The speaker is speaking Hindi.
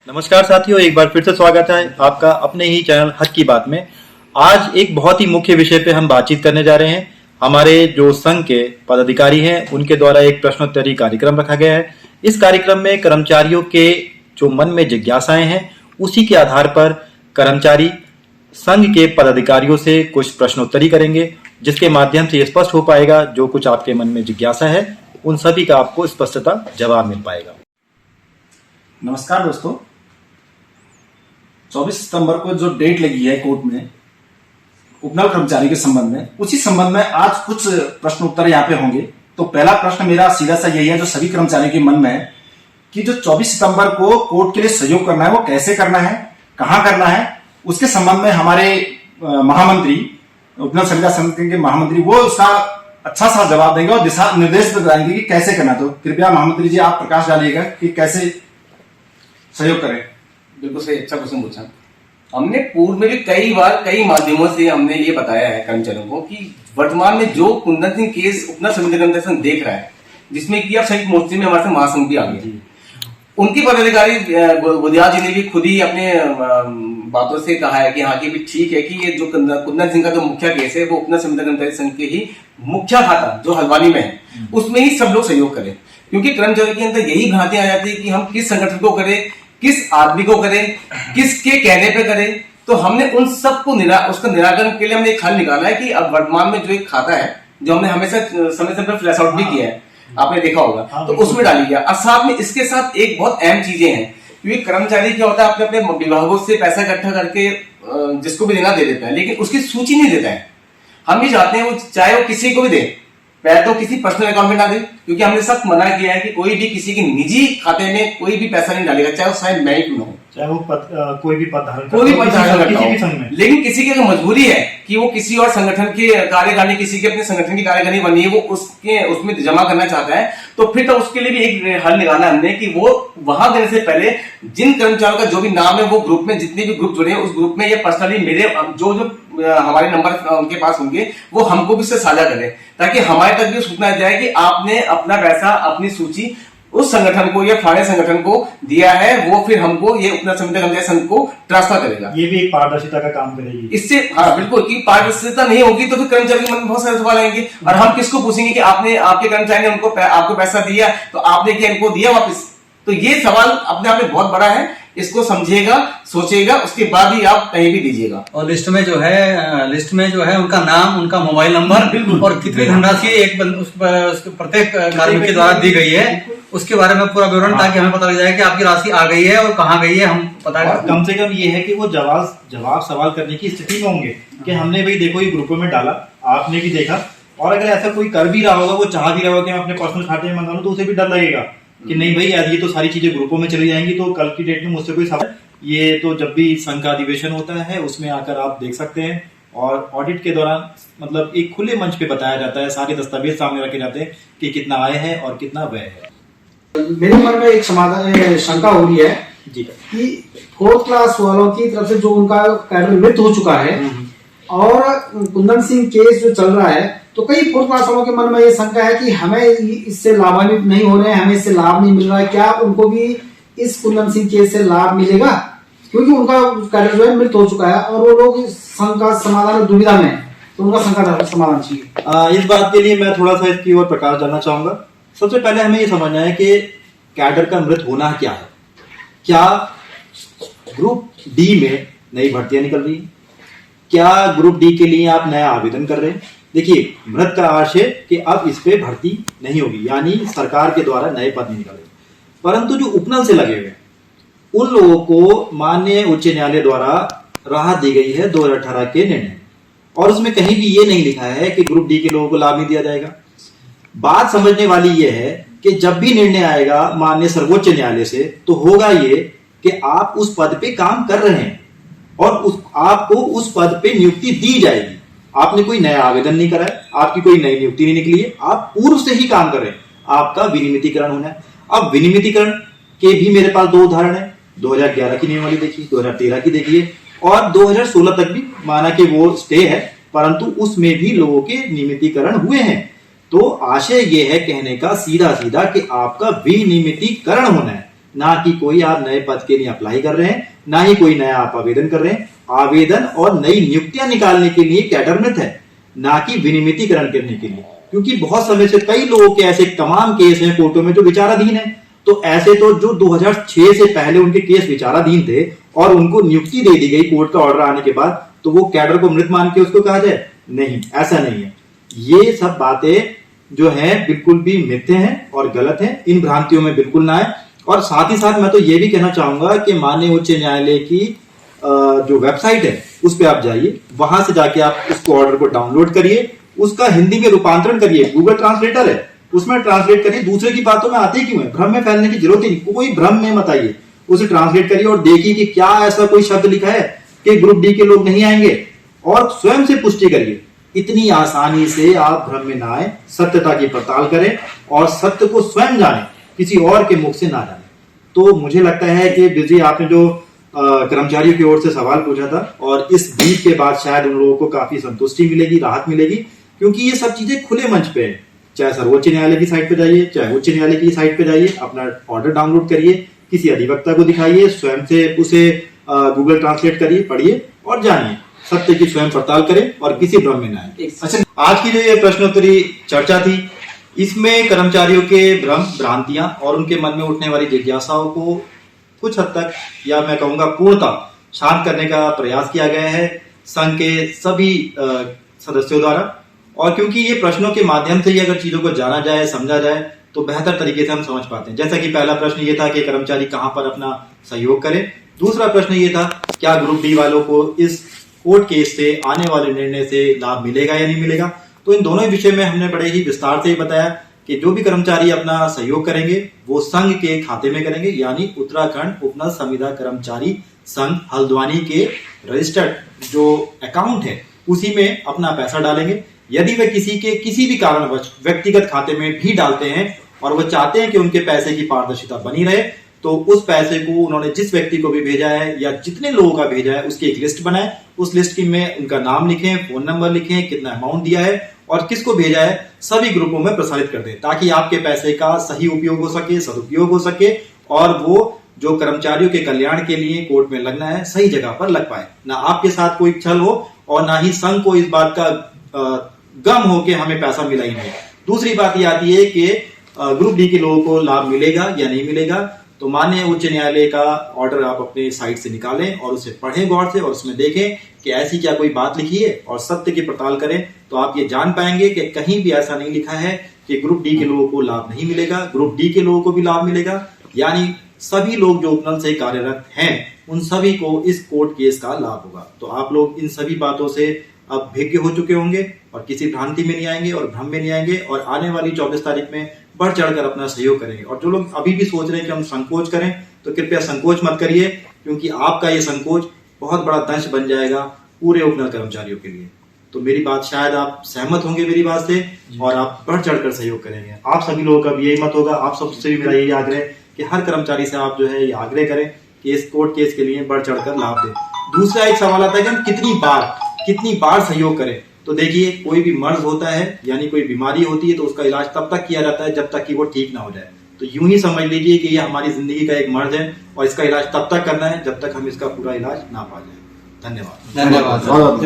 नमस्कार साथियों, एक बार फिर से स्वागत है आपका अपने ही चैनल हक की बात में। आज एक बहुत ही मुख्य विषय पे हम बातचीत करने जा रहे हैं। हमारे जो संघ के पदाधिकारी हैं उनके द्वारा एक प्रश्नोत्तरी कार्यक्रम रखा गया है। इस कार्यक्रम में कर्मचारियों के जो मन में जिज्ञासाएं हैं उसी के आधार पर कर्मचारी संघ के पदाधिकारियों से कुछ प्रश्नोत्तरी करेंगे, जिसके माध्यम से स्पष्ट हो पाएगा जो कुछ आपके मन में जिज्ञासा है उन सभी का आपको स्पष्टता जवाब मिल पाएगा। नमस्कार दोस्तों, 24 सितंबर को जो डेट लगी है कोर्ट में उपनल कर्मचारी के संबंध में, उसी संबंध में आज कुछ प्रश्न उत्तर यहाँ पे होंगे। तो पहला प्रश्न मेरा सीधा सा यही है जो सभी कर्मचारियों के मन में है कि जो 24 सितंबर को कोर्ट के लिए सहयोग करना है वो कैसे करना है, कहाँ करना है। उसके संबंध में हमारे महामंत्री, उपनल संविदा समिति के महामंत्री, वो उसका अच्छा सा जवाब देंगे और दिशा निर्देश बताएंगे कि कैसे करना। तो कृपया महामंत्री जी आप प्रकाश डालिएगा कि कैसे सहयोग करें। बिल्कुल सही, अच्छा क्वेश्चन पूछा। हमने पूर्व में भी कई बार कई माध्यमों से हमने ये बताया है कर्मचारियों को कि वर्तमान में जो कुंदन सिंह केस उपनल संविदा कर्मचारी देख रहा है, जिसमें कि अब संयुक्त मोर्चे में हमारे महासंघ भी आ गए, उनकी पदाधिकारी गुदियाल जी ने भी खुद ही अपने बातों से कहा है कि हाँ कि भी ठीक है कि ये जो कुंदन सिंह का जो मुख्य केस है वो उपनल संविदा कर्मचारी संघ के ही मुख्य खाता जो हल्द्वानी में है उसमें ही सब लोग सहयोग करें। क्योंकि कर्मचारियों के अंदर यही भ्रांति आ जाती है कि हम किस संगठन को करें, किस आदमी को करें, किसके कहने पे करें। तो हमने उन सबको उसका निराकरण के लिए हमने एक हल निकाला है कि अब वर्तमान में जो एक खाता है जो हमने हमेशा समय समय पर फ्लैश आउट भी किया है, आपने देखा होगा, तो उसमें डाली गया। और साथ में इसके साथ एक बहुत अहम चीजें हैं, क्योंकि कर्मचारी क्या होता है अपने अपने विभागों से पैसा इकट्ठा करके जिसको भी देना दे देता है, लेकिन उसकी सूची नहीं देता है। हम भी चाहते हैं वो चाहे वो किसी को भी दे, पहले तो किसी पर्सनल अकाउंट में ना दे, क्योंकि हमने सख्त मना किया है कि कोई भी किसी के निजी खाते में कोई भी पैसा नहीं डालेगा, चाहे वो शायद मैं ही क्यों ना हो, चाहे वो कोई भी पद धारण करता हो। लेकिन किसी की अगर मजबूरी है कि वो किसी और संगठन की कार्यकारिणी, किसी के अपने संगठन की कार्यकारिणी बनी है, वो उसमें जमा करना चाहता है, तो फिर तो उसके लिए भी एक हल निकाला हमने कि वो वहां देने से पहले जिन कर्मचारियों का जो भी नाम है वो ग्रुप में, जितने भी ग्रुप जुड़े हैं उस ग्रुप में ये पर्सनली मेरे जो हमारे नंबर उनके पास होंगे वो हमको भी इससे साझा करें, ताकि हमारे तक भी सूचना जाए कि आपने अपना पैसा, अपनी सूची उस संगठन को या फलाने संगठन को दिया है, वो फिर हमको ये उपनल संविदा कर्मचारी संघ को ट्रांसफर करेगा। ये भी एक पारदर्शिता का काम करेगी इससे। हाँ बिल्कुल, कि पारदर्शिता नहीं होगी तो फिर कर्मचारी के मन में बहुत सारे सवाल आएंगे और हम किसको पूछेंगे कि आपने, आपके कर्मचारी ने उनको आपको पैसा दिया तो आपने क्या इनको दिया वापस। तो ये सवाल अपने आप में बहुत बड़ा है, इसको समझिएगा, सोचिएगा, उसके बाद ही आप कहीं भी दीजिएगा। और लिस्ट में जो है उनका नाम, उनका मोबाइल नंबर और कितनी धनराशि एक प्रत्येक कार्मिक के द्वारा दी गई है उसके बारे में पूरा विवरण, ताकि हमें पता लग जाए कि आपकी राशि आ गई है और कहाँ गई है, हम पता है। कम से कम ये है कि वो जवाब सवाल करने की स्थिति में होंगे कि हमने भाई देखो ये ग्रुपों में डाला, आपने भी देखा, और अगर ऐसा कोई कर भी रहा होगा, वो चाह भी रहा होगा कि मैं अपने पर्सनल खाते में मंगा लूं, तो उसे भी डर लगेगा कि नहीं भाई ये तो सारी चीजें ग्रुपों में चली जाएंगी, तो कल की डेट में मुझसे कोई सवाल। ये तो जब भी संघ का अधिवेशन होता है उसमें आकर आप देख सकते हैं, और ऑडिट के दौरान मतलब एक खुले मंच पे बताया जाता है, सारे दस्तावेज सामने रखे जाते हैं कि कितना आय है और कितना व्यय है। मेरे मन में एक समाधान शंका हो रही है जी कि 4th क्लास वालों की तरफ से जो उनका कैडर मृत्यु हो चुका है और कुंदन सिंह केस जो चल रहा है, तो कई 4th क्लास वालों के मन में ये शंका है कि हमें इससे लाभान्वित नहीं हो रहे हैं, हमें इससे लाभ नहीं मिल रहा है। क्या उनको भी इस कुंदन सिंह केस से लाभ मिलेगा? क्योंकि उनका कैडर जो है मृत्यु हो चुका है और वो लोग संघ का समाधान दुविधा में है, तो उनका संघ का समाधान चाहिए। इस बात के लिए मैं थोड़ा सा इसकी ओर प्रकाश डालना चाहूंगा। सबसे पहले हमें ये समझना है कि कैडर का मृत होना क्या है। क्या ग्रुप डी में नई भर्तियां निकल रही है? क्या ग्रुप डी के लिए आप नया आवेदन कर रहे हैं? देखिए, मृत का अर्थ है कि अब इस पे भर्ती नहीं होगी, यानी सरकार के द्वारा नए पद नहीं निकले। परंतु जो उपनल से लगे हुए उन लोगों को माननीय उच्च न्यायालय द्वारा राहत दी गई है 2018 के निर्णय, और उसमें कहीं भी ये नहीं लिखा है कि ग्रुप डी के लोगों को लाभ नहीं दिया जाएगा। बात समझने वाली यह है कि जब भी निर्णय आएगा माननीय सर्वोच्च न्यायालय से, तो होगा ये कि आप उस पद पे काम कर रहे हैं और आपको उस पद पे नियुक्ति दी जाएगी। आपने कोई नया आवेदन नहीं करा है, आपकी कोई नई नियुक्ति नहीं निकली है, आप पूर्व से ही काम कर रहे हैं, आपका विनियमितीकरण होना है। अब विनियमितीकरण के भी मेरे पास 2 उदाहरण है। 2011 की नियमावली देखिए, 2013 की देखिए, और 2016 तक भी माना कि वो स्टे है, परंतु उसमें भी लोगों के नियमितीकरण हुए हैं। तो आशय ये है कहने का सीधा सीधा कि आपका विनियमितीकरण होना है, ना कि कोई आप नए पद के लिए अप्लाई कर रहे हैं, ना ही कोई नया आप आवेदन कर रहे हैं। आवेदन और नई नियुक्तियां निकालने के लिए कैडर मृत है, ना कि विनियमितीकरण करने के लिए। क्योंकि बहुत समय से कई लोगों के ऐसे तमाम केस हैं कोर्टों में जो विचाराधीन है। तो ऐसे तो जो 2006 से पहले उनके केस विचाराधीन थे और उनको नियुक्ति दे दी गई कोर्ट का ऑर्डर आने के बाद, तो वो कैडर को मृत मान के उसको कहा जाए? नहीं, ऐसा नहीं है। ये सब बातें जो है बिल्कुल भी मिथ्य हैं और गलत हैं। इन भ्रांतियों में बिल्कुल ना आए। और साथ ही साथ मैं तो ये भी कहना चाहूंगा कि माननीय उच्च न्यायालय की जो वेबसाइट है उस पर आप जाइए, वहां से जाके आप उसको ऑर्डर को डाउनलोड करिए, उसका हिंदी में रूपांतरण करिए, गूगल ट्रांसलेटर है उसमें ट्रांसलेट करिए। दूसरे की बातों में आते क्यों है? भ्रम में फैलने की जरूरत ही नहीं, कोई भ्रम में मत आइए, उसे ट्रांसलेट करिए और देखिए कि क्या ऐसा कोई शब्द लिखा है कि ग्रुप डी के लोग नहीं आएंगे, और स्वयं से पुष्टि करिए। इतनी आसानी से आप भ्रम में ना आए, सत्यता की पड़ताल करें और सत्य को स्वयं जाने, किसी और के मुख से ना जाने। तो मुझे लगता है कि विजय, आपने जो कर्मचारियों की ओर से सवाल पूछा था, और इस बीच के बाद शायद उन लोगों को काफी संतुष्टि मिलेगी, राहत मिलेगी, क्योंकि ये सब चीजें खुले मंच पे है। चाहे सर्वोच्च न्यायालय की साइट पे जाइए, चाहे उच्च न्यायालय की साइट पे जाइए, अपना ऑर्डर डाउनलोड करिए, किसी अधिवक्ता को दिखाइए, स्वयं से उसे गूगल ट्रांसलेट करिए, पढ़िए और जानिए, सत्य की स्वयं पड़ताल करें और किसी भ्रम में न आए। अच्छा, आज की जो ये प्रश्नोत्तरी चर्चा थी, इसमें कर्मचारियों के भ्रम, भ्रांतियां और उनके मन में उठने वाली जिज्ञासाओं को कुछ हद तक, या मैं कहूंगा पूर्णतः, शांत करने का प्रयास किया गया है संघ के सभी सदस्यों द्वारा। और क्योंकि ये प्रश्नों के माध्यम से ही अगर चीजों को जाना जाए, समझा जाए, तो बेहतर तरीके से हम समझ पाते हैं। जैसा कि पहला प्रश्न ये था कि कर्मचारी कहां पर अपना सहयोग करें। दूसरा प्रश्न ये था, क्या ग्रुप डी वालों को इस कोर्ट केस से आने वाले निर्णय से लाभ मिलेगा या नहीं मिलेगा। तो इन दोनों विषय में हमने बड़े ही विस्तार से बताया कि जो भी कर्मचारी अपना सहयोग करेंगे वो संघ के खाते में करेंगे, यानी उत्तराखंड उपनल संविदा कर्मचारी संघ हल्द्वानी के रजिस्टर्ड जो अकाउंट है उसी में अपना पैसा डालेंगे। यदि वे किसी के किसी भी कारणवश व्यक्तिगत खाते में भी डालते हैं और वो चाहते हैं कि उनके पैसे की पारदर्शिता बनी रहे, तो उस पैसे को उन्होंने जिस व्यक्ति को भी भेजा है या जितने लोगों का भेजा है उसकी एक लिस्ट बनाए, उस लिस्ट की में उनका नाम लिखें, फोन नंबर लिखें, कितना अमाउंट दिया है और किसको भेजा है, सभी ग्रुपों में प्रसारित कर दें, ताकि आपके पैसे का सही उपयोग हो सके, सदुपयोग हो सके और वो जो कर्मचारियों के कल्याण के लिए कोर्ट में लगना है सही जगह पर लग पाए। ना आपके साथ कोई छल हो और ना ही संघ को इस बात का गम हो कि हमें पैसा मिला ही नहीं। दूसरी बात ये आती है कि ग्रुप डी के लोगों को लाभ मिलेगा या नहीं मिलेगा। तो माननीय उच्च न्यायालय का ऑर्डर आप अपने साइट से निकालें और उसे पढ़ें गौर से और उसमें देखें कि ऐसी क्या कोई बात लिखी है और सत्य की पड़ताल करें, तो आप ये जान पाएंगे कि कहीं भी ऐसा नहीं लिखा है कि ग्रुप डी के लोगों को लाभ नहीं मिलेगा। ग्रुप डी के लोगों को भी लाभ मिलेगा, यानी सभी लोग जो उपनल से कार्यरत हैं उन सभी को इस कोर्ट केस का लाभ होगा। तो आप लोग इन सभी बातों से अब भिज्ञ हो चुके होंगे और किसी भ्रांति में नहीं आएंगे और भ्रम में नहीं आएंगे और आने वाली 24 तारीख में बढ़ चढ़कर अपना सहयोग करेंगे। और जो लोग अभी भी सोच रहे हैं कि हम संकोच करें, तो कृपया संकोच मत करिए, क्योंकि आपका ये संकोच बहुत बड़ा दंश बन जाएगा पूरे उपनल कर्मचारियों के लिए। तो मेरी बात, शायद आप सहमत होंगे मेरी बात से और आप बढ़ चढ़कर सहयोग करेंगे। आप सभी लोगों का भी यही मत होगा। आप सबसे भी मेरा यही आग्रह कि हर कर्मचारी से आप जो है ये आग्रह करें कि इस कोर्ट केस के लिए बढ़ चढ़कर लाभ दें। दूसरा एक सवाल आता है कि हम कितनी बार सहयोग करें। तो देखिए, कोई भी मर्ज होता है यानी कोई बीमारी होती है तो उसका इलाज तब तक किया जाता है जब तक कि वो ठीक ना हो जाए। तो यूं ही समझ लीजिए कि ये हमारी जिंदगी का एक मर्ज है और इसका इलाज तब तक करना है जब तक हम इसका पूरा इलाज ना पा जाए। धन्यवाद। धन्यवाद।